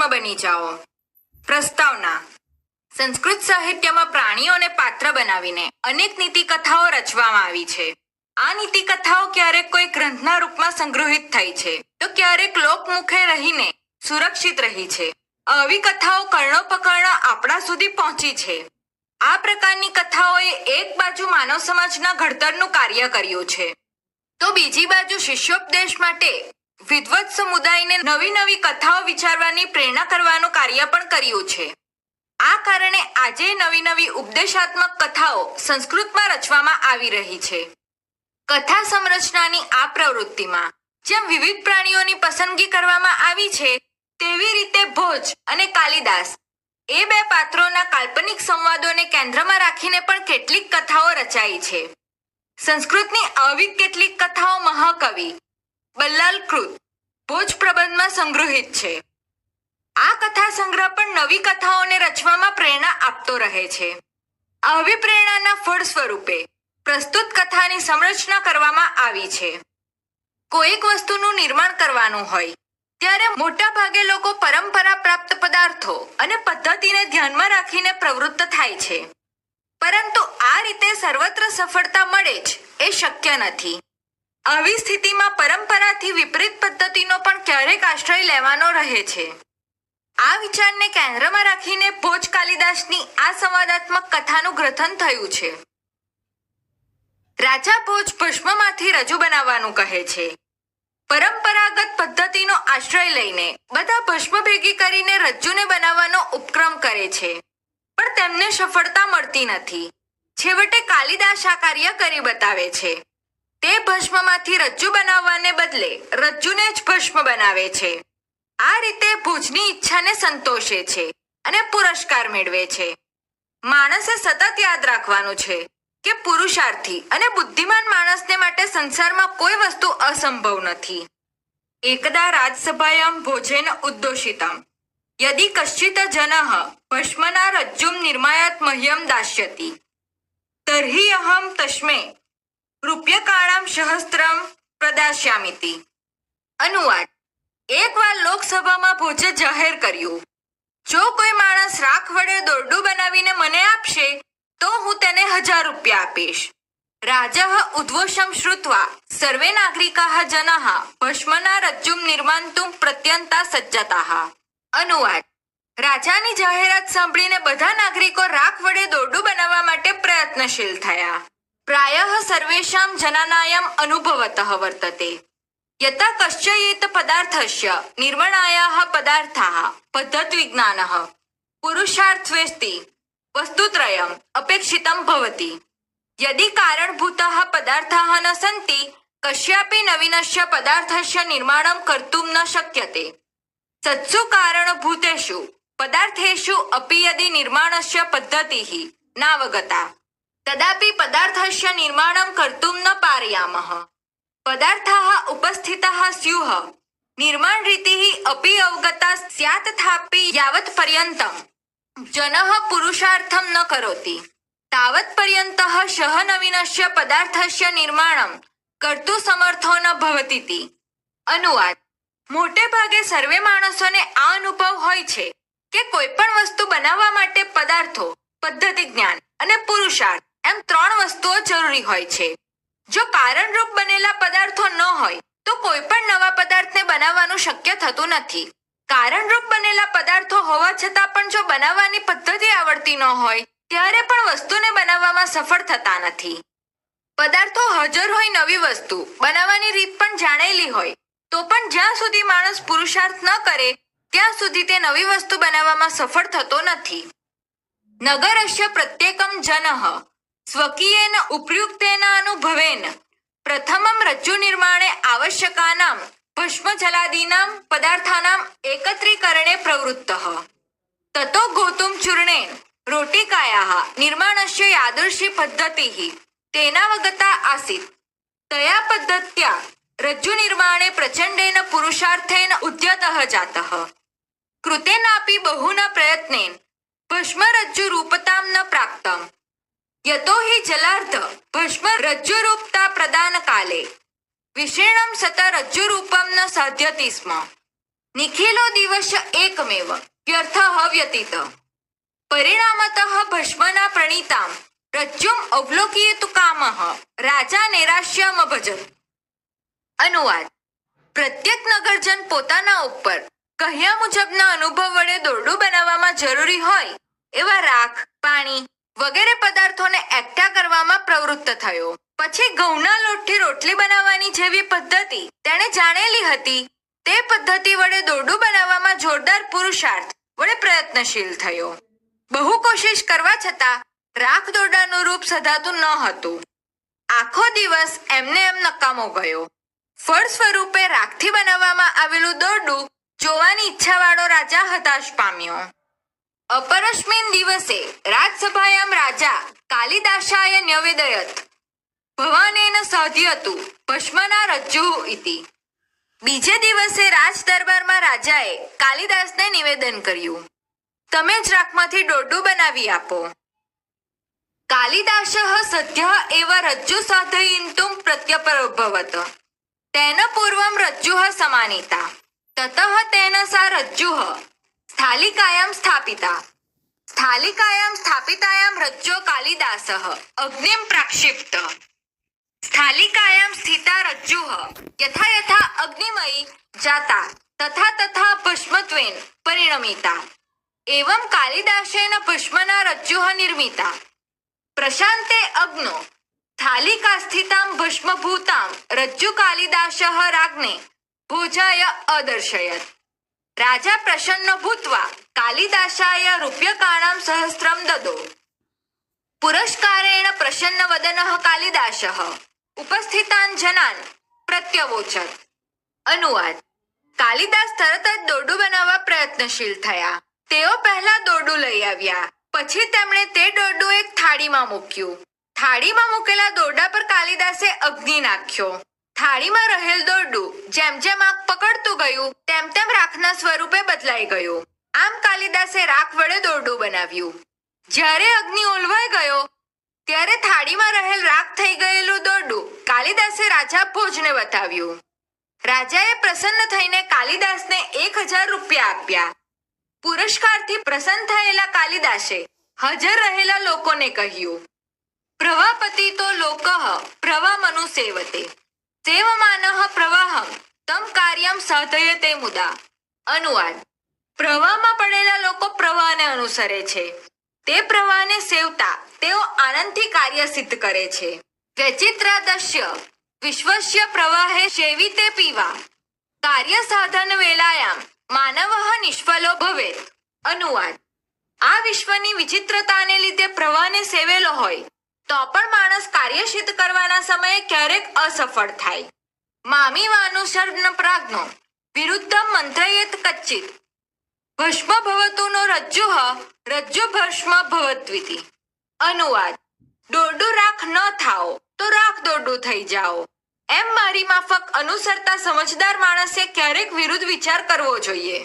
ભસ્મ બની જાઓ. પ્રસ્તાવના. સંસ્કૃત સાહિત્યમાં પ્રાણીઓને પાત્ર બનાવીને અનેક નીતિ કથાઓ રચવામાં આવી છે. આ નીતિ કથાઓ ક્યારેક કોઈ ગ્રંથના રૂપમાં સંગ્રહિત થઈ છે તો ક્યારેક લોકમુખે રહીને સુરક્ષિત રહી છે. આવી કથાઓ કર્ણોપકર્ણ આપણા સુધી પહોંચી છે. આ પ્રકારની કથાઓએ એક બાજુ માનવ સમાજના ઘડતરનું કાર્ય કર્યું છે તો બીજી બાજુ શિષ્યોપદેશ માટે વિદ્વત સમુદાયને નવી નવી કથાઓ વિચારવાની પ્રેરણા કરવાનું કાર્ય પણ કર્યું છે. આ કારણે આજે નવી નવી ઉપદેશાત્મક કથાઓ સંસ્કૃતમાં રચવામાં આવી રહી છે. કથા સંરચનાની આ પ્રવૃત્તિમાં જેમ વિવિધ પ્રાણીઓની પસંદગી કરવામાં આવી છે તેવી રીતે ભોજ અને કાલિદાસ એ બે પાત્રોના કાલ્પનિક સંવાદોને કેન્દ્રમાં રાખીને પણ કેટલીક કથાઓ રચાઈ છે. સંસ્કૃતની આવી કેટલીક કથાઓ મહાકવિ બલ્લાલ કૃત ભોજ પ્રબંધમાં સંગ્રહિત છે. આ કથા સંગ્રહ પણ નવી કથાઓને રચવામાં પ્રેરણા આપતો રહે છે. આવી પ્રેરણાના ફળ સ્વરૂપે પ્રસ્તુત કથાની સંરચના કરવામાં આવી છે. કોઈક વસ્તુનું નિર્માણ કરવાનું હોય ત્યારે મોટા ભાગે લોકો પરંપરા પ્રાપ્ત પદાર્થો અને પદ્ધતિને ધ્યાનમાં રાખીને પ્રવૃત્ત થાય છે. પરંતુ આ રીતે સર્વત્ર સફળતા મળે જ એ શક્ય નથી. આવી સ્થિતિમાં પરંપરાથી વિપરીત પદ્ધતિનો પણ ક્યારેક આશ્રય લેવાનો રહે છે. આ વિચારને કેન્દ્રમાં રાખીને ભોજ કાલિદાસની આ સંવાદાત્મક કથાનું ગ્રથન થયું છે. રાજા ભોજ ભસ્મમાંથી રજૂ બનાવવાનું કહે છે. પરંપરાગત પદ્ધતિનો આશ્રય લઈને બધા ભસ્મ ભેગી કરીને રજ્જુને બનાવવાનો ઉપક્રમ કરે છે પણ તેમને સફળતા મળતી નથી. છેવટે કાલિદાસ આ કાર્ય કરી બતાવે છે. તે ભસ્મમાંથી રજ્જુ બનાવવાને બદલે રજ્જુને જ ભસ્મ બનાવે છે. આ રીતે ભોજની ઈચ્છાને સંતોષે છે અને પુરસ્કાર મેળવે છે. માણસે સતત યાદ રાખવાનું છે કે પુરુષાર્થી અને બુદ્ધિમાન માણસને માટે સંસારમાં કોઈ વસ્તુ અસંભવ નથી. એકદા રાજસભાયામ ભોજેન ઉદ્દોષિતમ યદિ કશ્ચિત જનઃ ભસ્મના રજ્જુમ નિર્માયાત મહ્યમ દાસ્યતિ તર્હિ અહમ તસ્મે રૂપ્યકાણામ સહસ્ત્રમ પ્રદાસ્યામિતિ. અનુવાદ. એકવાર લોકસભામાં ભોજે જાહેર કર્યું, જો કોઈ માણસ રાખ વડે દોરડું બનાવીને મને આપશે તો હું તેને 1000 રૂપિયા આપીશ. રાજા ઉદ્ઘોષમ શ્રુત્વા સર્વે નાગરિકાઃ જનાઃ ભસ્મના રજ્જુમ નિર્માન્તુમ પ્રત્યંતા સજ્જતાઃ. અનુવાદ. રાજાની જાહેરાત સાંભળીને બધા નાગરિકો રાખ વડે દોરડું બનાવવા માટે પ્રયત્નશીલ થયા. પ્રાયઃ સર્વેષાં જનાનાયમ અનુભવતઃ વર્તતે યતા કશ્ચિત પદાર્થસ્ય નિર્માણાયાઃ પદાર્થાઃ પદ્ધતવિજ્ઞાનઃ પુરુષાર્થસ્વેસ્તિ વસ્તુત્રયમ અપેક્ષિતમ ભવતિ. યદિ કારણભૂતાઃ પદાર્થાઃ ન સન્તિ કસ્યાપि નવીનસ્ય પદાર્થસ્ય નિર્માણમ કર્તુમ ન શક્યતે. સત્સુ કારણભૂતેષુ પદાર્થેષુ અપि યદિ નિર્માણસ્ય પદ્ધતિઃ નાવગતા તદાપि પદાર્થસ્ય નિર્માણમ કર્તુમ ન પારયામઃ. પદાર્થાઃ ઉપસ્થિતાઃ સ્યુઃ નિર્માણ રીતિઃ અપि અવગતા સ્યાત તથાપિ યાવત પર્યંતમ જનઃ પુરુષાર્થમ ન કરોતિ તાવત પર્યંતઃ સહ નવીનસ્ય પદાર્થસ્ય નિર્માણમ કર્તુ સમર્થો ન ભવતીતિ. અનુવાદ. મોટે ભાગે સર્વે માણસોને આ અનુભવ હોય છે કે કોઈ પણ વસ્તુ બનાવવા માટે પદાર્થો, પદ્ધતિ જ્ઞાન અને પુરુષાર્થ એમ 3 વસ્તુઓ જરૂરી હોય છે. જો કારણરૂપ બનેલા પદાર્થો ન હોય તો કોઈ પણ નવા પદાર્થને બનાવવાનું શક્ય થતું નથી. કારણરૂપ બનેલા પદાર્થો હોવા છતાં પણ જો બનાવવાની પદ્ધતિ આવડતી ન હોય ત્યારે પણ વસ્તુને બનાવવામાં સફળ થતા નથી. પદાર્થો હાજર હોય નવી વસ્તુ બનાવવાની રીત પણ જાણેલી હોય તો પણ જ્યાં સુધી માણસ પુરુષાર્થ ન કરે ત્યાં સુધી તે નવી વસ્તુ બનાવવામાં સફળ થતો નથી. નગરસ્ય પ્રત્યેકમ જનઃ સ્વકીયેન ઉપયુક્તેન અનુભવેન પ્રથમમ રજ્જુ નિર્માણે આવશ્યકાનામ ભસ્મ જલાદીનામ પદાર્થાનામ એકત્રીકરણે પ્રવૃત્તઃ તતો ગોતુમ ચૂર્ણેન રોટિકાયાઃ નિર્માણસ્ય યાદૃશી પદ્ધતિઃ તેનાવગતા આસીત. તયા પદ્ધત્યા રજ્જુ નિર્માણે પ્રચંડેન પુરુષાર્થેન ઉદ્યતઃ જાતઃ. કૃતેનાપી બહુના પ્રયત્નેન ભસ્મ રજ્જુ રૂપતામ ન પ્રાપ્તમ યતો હિ જલાર્ધ ભસ્મ રજ્જુ રૂપતા પ્રદાન કાલે વિશેષમ સત રજ્જુ રૂપમ ન સાધ્યતિ સ્મ. નિખિલો દિવસ એકમેવ વ્યર્થઃ વ્યતીત પરિણામતઃ ભસ્મના પ્રણીતામ રજ્જુમ અવલોકયેતુ કામઃ રાજા નૈરાશ્યમ ભજત. અનુવાદ: પ્રત્યેક નગરજન પોતાના ઉપર કહ્યા મુજબના અનુભવ વડે દોરડું બનાવવામાં જરૂરી હોય એવા રાખ, પાણી વગેરે પદાર્થોને એકઠા કરવામાં પ્રવૃત્ત થયો. પછી ઘઉંના લોટથી રોટલી બનાવવાની જેવી પદ્ધતિ તેણે જાણેલી હતી તે પદ્ધતિ વડે દોરડું બનાવવામાં જોરદાર પુરુષાર્થ વડે પ્રયત્નશીલ થયો. બહુ કોશિશ કરવા છતાં રાખ દોરડાનું રૂપ સધાતું ન હતું. આખો દિવસ એમને એમ નકામો ગયો. ફળ સ્વરૂપે રાખથી બનાવવામાં આવેલું દોરડું જોવાની ઈચ્છાવાળો રાજા હતાશ પામ્યો. અપરસ્મિન દિવસે રાજસભાયામ રાજા કાલિદાસાય ન્યવેદયત ભવાનેન સાધ્યતું ભસ્મના રજ્જુઃ ઇતિ. બીજે દિવસે રાજ દરબારમાં રાજાએ કાલિદાસને નિવેદન કર્યું, તમે જ રાખમાંથી દોરડું બનાવી આપો. કાલિદાસઃ સદ્યઃ એવ રજ્જુ સાધયિતું પ્રત્યપરોભવત તેન પૂર્વં રજ્જુઃ સમાનિતા તતઃ તેન સા રજ્જુઃ સ્થાલિકાયાં સ્થાપિતા. સ્થાલિકાયાં સ્થાપિતાયાં રજ્જો કાલિદાસઃ અગ્નિં પ્રાક્ષિપ્ત. સ્થાલિકાયાં સ્થિતા રજ્જુઃ યથા યથા અગ્નિમયી જાતા તથા તથા ભસ્મત્વેન પરિણમિતા. એવં કાલિદાસેન ભસ્મના રજ્જુઃ નિર્મિતા. પ્રશાંતે અગ્નો સ્થાલિકા સ્થિતાં ભસ્મભૂતાં રજ્જુ કાલિદાસઃ રાજ્ઞે ભોજાય અદર્શયત. રાજા પ્રસન્ન ભૂત્વા કાલિદાસાય રૂપ્યકાણાં સહસ્રમ દદો. પુરસ્કારેણ પ્રસન્ન વદનઃ કાલિદાસઃ ઉપસ્થિતાન જનાન પ્રત્યવોચત. અનુવાદ: કાલિદાસ તરત જ દોરડું બનાવવા પ્રયત્નશીલ થયા. તેઓ પહેલા દોરડું લઈ આવ્યા. પછી તેમણે તે દોરડું એક થાળીમાં મૂક્યું. થાળીમાં મૂકેલા દોરડા પર કાલિદાસે અગ્નિ નાખ્યો. થાળીમાં રહેલ દોરડું જેમ જેમ આગ પકડતું ગયું તેમ તેમ રાખના સ્વરૂપે બદલાઈ ગયું. આમ કાલિદાસે રાખ વડે દોરડું બનાવ્યું. જ્યારે અગ્નિ ઓલવાઈ ગયો ત્યારે થાળીમાં રહેલ રાખ થઈ ગયેલું દોરડું કાલિદાસે રાજા ભોજને બતાવ્યું. રાજાએ પ્રસન્ન થઈને કાલિદાસને 1000 રૂપિયા આપ્યા. પુરસ્કારથી પ્રસન્ન થયેલા કાલિદાસે હાજર રહેલા લોકોને કહ્યું, પ્રવાપતિતો લોકઃ પ્રવામનુસેવતે સેવમાનઃ પ્રવાહં તમ કાર્યમ સાધયતે મુદા. અનુવાદ: પ્રવાહમાં પડેલા લોકો પ્રવાહને અનુસરે છે. તે પ્રવાહને સેવતા તેઓ આનંદથી કાર્ય સિદ્ધ કરે છે. વ્યચિત્રાદસ્ય વિશ્વસ્ય પ્રવાહે સેવિતે પીવા કાર્ય સાધન વેલાયામ માનવઃ નિષ્ફલો ભવેત. અનુવાદ: આ વિશ્વની વિચિત્રતાને લીધે પ્રવાહને સેવેલો હોય તો પણ માણસ કાર્ય સિદ્ધ કરવાના સમયે ક્યારેક અસફળ થાય. મામીવાનુસર્ન પ્રાજ્ઞો વિરુદ્ધમ મંત્રયેત કચ્ચિત ભસ્મ ભવતુનો રજ્જુઃ રજ્જુ ભસ્મ ભવત્વિતિ. અનુવાદ: દોરડું રાખ ન થાઓ તો રાખ દોરડું થઈ જાઓ. એમ મારી માફક અનુસરતા સમજદાર માણસે ક્યારેક વિરુદ્ધ વિચાર કરવો જોઈએ.